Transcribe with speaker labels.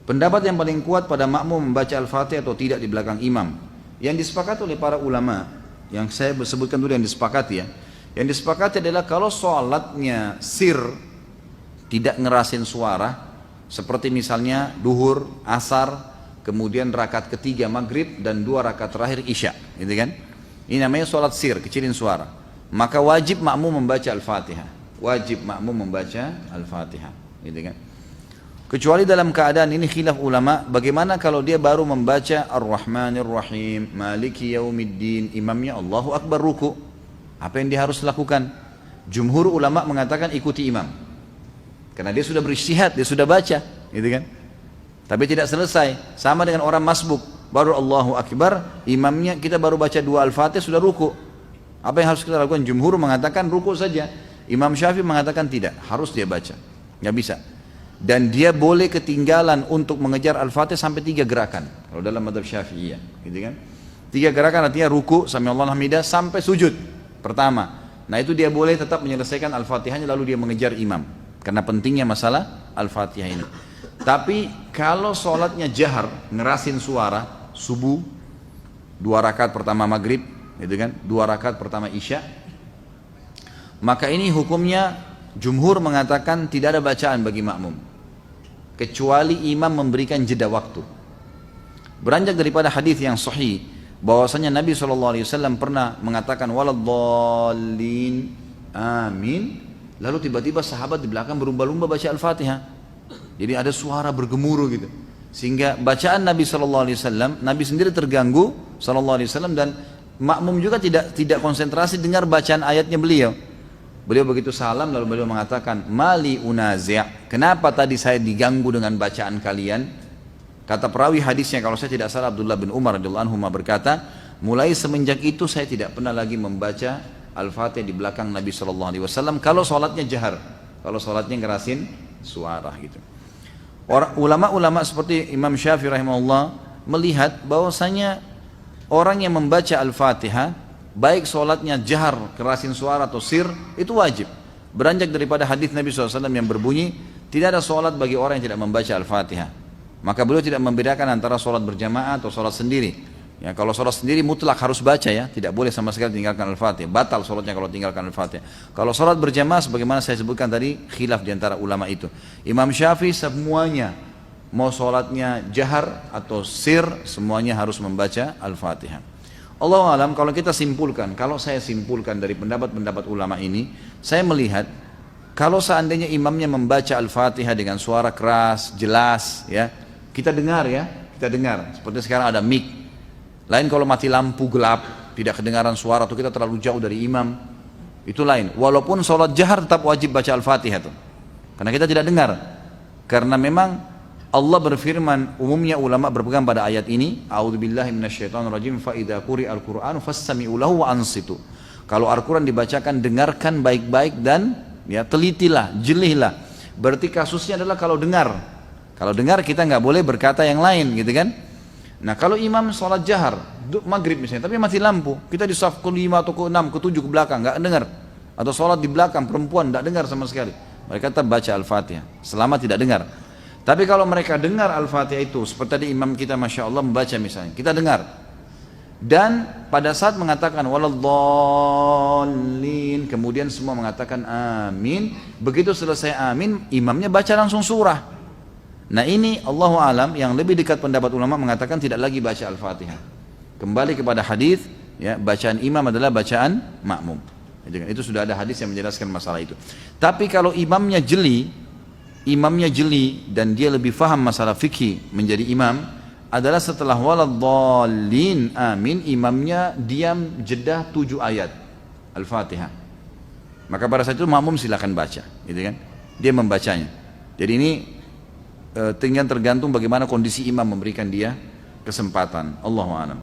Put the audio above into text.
Speaker 1: Pendapat yang paling kuat pada makmum membaca Al-Fatihah atau tidak di belakang imam, yang disepakati oleh para ulama, yang saya sebutkan dulu yang disepakati ya. Yang disepakati adalah kalau sholatnya sir, tidak ngerasin suara, seperti misalnya duhur, asar, kemudian rakaat ketiga maghrib dan 2 rakaat terakhir isya, gitu kan? Ini namanya sholat sir, kecilin suara. Maka wajib makmum membaca Al-Fatihah. Wajib makmum membaca Al-Fatihah, gitu kan? Kecuali dalam keadaan ini khilaf ulama, bagaimana kalau dia baru membaca Ar-Rahmanir Rahim, Maliki Yaumiddin, imamnya Allahu Akbar ruku. Apa yang dia harus lakukan? Jumhur ulama mengatakan ikuti imam. Karena dia sudah berijtihad, dia sudah baca, gitu kan? Tapi tidak selesai. Sama dengan orang masbuk, baru Allahu Akbar, imamnya kita baru baca 2 Al-Fatihah sudah ruku. Apa yang harus kita lakukan? Jumhur mengatakan ruku saja. Imam Syafi'i mengatakan tidak, harus dia baca. Nggak bisa. Dan dia boleh ketinggalan untuk mengejar Al-Fatihah sampai 3 gerakan. Kalau dalam mazhab Syafi'iyah, gitu kan? 3 gerakan artinya ruku, sami'allahu hamidah, sampai sujud pertama. Nah itu dia boleh tetap menyelesaikan Al-Fatihahnya lalu dia mengejar imam. Karena pentingnya masalah Al-Fatihah ini. Tapi kalau sholatnya jahar, ngerasin suara, subuh, 2 rakaat pertama maghrib, gitu kan? 2 rakaat pertama isya, maka ini hukumnya jumhur mengatakan tidak ada bacaan bagi makmum, kecuali imam memberikan jeda waktu. Beranjak daripada hadis yang sahih bahwasanya Nabi SAW pernah mengatakan waladdallin amin, lalu tiba-tiba sahabat di belakang berlumba-lumba baca Al-Fatihah. Jadi ada suara bergemuruh gitu, sehingga bacaan Nabi SAW, Nabi sendiri terganggu SAW, dan makmum juga tidak konsentrasi dengar bacaan ayatnya beliau. Beliau begitu salam lalu beliau mengatakan mali unazi', kenapa tadi saya diganggu dengan bacaan kalian? Kata perawi hadisnya kalau saya tidak salah Abdullah bin Umar radhiyallahu anhu berkata, mulai semenjak itu saya tidak pernah lagi membaca Al-Fatihah di belakang Nabi SAW kalau sholatnya jahar, kalau sholatnya ngerasin suara gitu. Ulama-ulama seperti Imam Syafi'i rahimahullah melihat bahwasanya orang yang membaca Al-Fatihah baik sholatnya jahar, kerasin suara atau sir, itu wajib. Beranjak daripada hadis Nabi SAW yang berbunyi, tidak ada sholat bagi orang yang tidak membaca Al-Fatihah. Maka beliau tidak membedakan antara sholat berjamaah atau sholat sendiri. Ya, kalau sholat sendiri mutlak harus baca ya, tidak boleh sama sekali tinggalkan Al-Fatihah. Batal sholatnya kalau tinggalkan Al-Fatihah. Kalau sholat berjamaah, sebagaimana saya sebutkan tadi, khilaf diantara ulama itu. Imam Syafi'i semuanya, mau sholatnya jahar atau sir, semuanya harus membaca Al-Fatihah. Allahu alam, kalau kita simpulkan, kalau saya simpulkan dari pendapat-pendapat ulama ini, saya melihat kalau seandainya imamnya membaca Al-Fatihah dengan suara keras, jelas, ya, kita dengar ya, kita dengar. Seperti sekarang ada mic. Lain kalau mati lampu gelap, tidak kedengaran suara atau kita terlalu jauh dari imam, itu lain. Walaupun sholat jahar tetap wajib baca Al-Fatihah tuh, karena kita tidak dengar. Karena memang Allah berfirman, umumnya ulama berpegang pada ayat ini, a'udzubillahi minasyaitonirrajim, fa idza quri'al qur'anu fastami'u lahu wa ansitu. Kalau Al-Qur'an dibacakan, dengarkan baik-baik dan ya telitilah, jelihlah. Berarti kasusnya adalah kalau dengar. Kalau dengar kita nggak boleh berkata yang lain, gitu kan? Nah, kalau imam sholat jahar, maghrib misalnya, tapi mati lampu, kita di saf ke-5 atau ke-6, ke-7 ke belakang, nggak dengar. Atau sholat di belakang perempuan, nggak dengar sama sekali. Mereka tetap baca Al-Fatihah, selama tidak dengar. Tapi kalau mereka dengar Al-Fatihah itu, seperti tadi imam kita Masya Allah membaca misalnya, kita dengar. Dan pada saat mengatakan waladdallin, kemudian semua mengatakan amin. Begitu selesai amin, imamnya baca langsung surah. Nah ini Allahu alam, yang lebih dekat pendapat ulama mengatakan tidak lagi baca Al-Fatihah. Kembali kepada hadis, ya, bacaan imam adalah bacaan makmum. Itu sudah ada hadis yang menjelaskan masalah itu. Tapi kalau imamnya jeli dan dia lebih faham masalah fikih menjadi imam, adalah setelah waladdallin amin, imamnya diam jeda 7 ayat Al-Fatihah. Maka pada saat itu makmum silakan baca, gitu kan? Dia membacanya. Jadi ini tinggal tergantung bagaimana kondisi imam memberikan dia kesempatan. Allahu a'lam.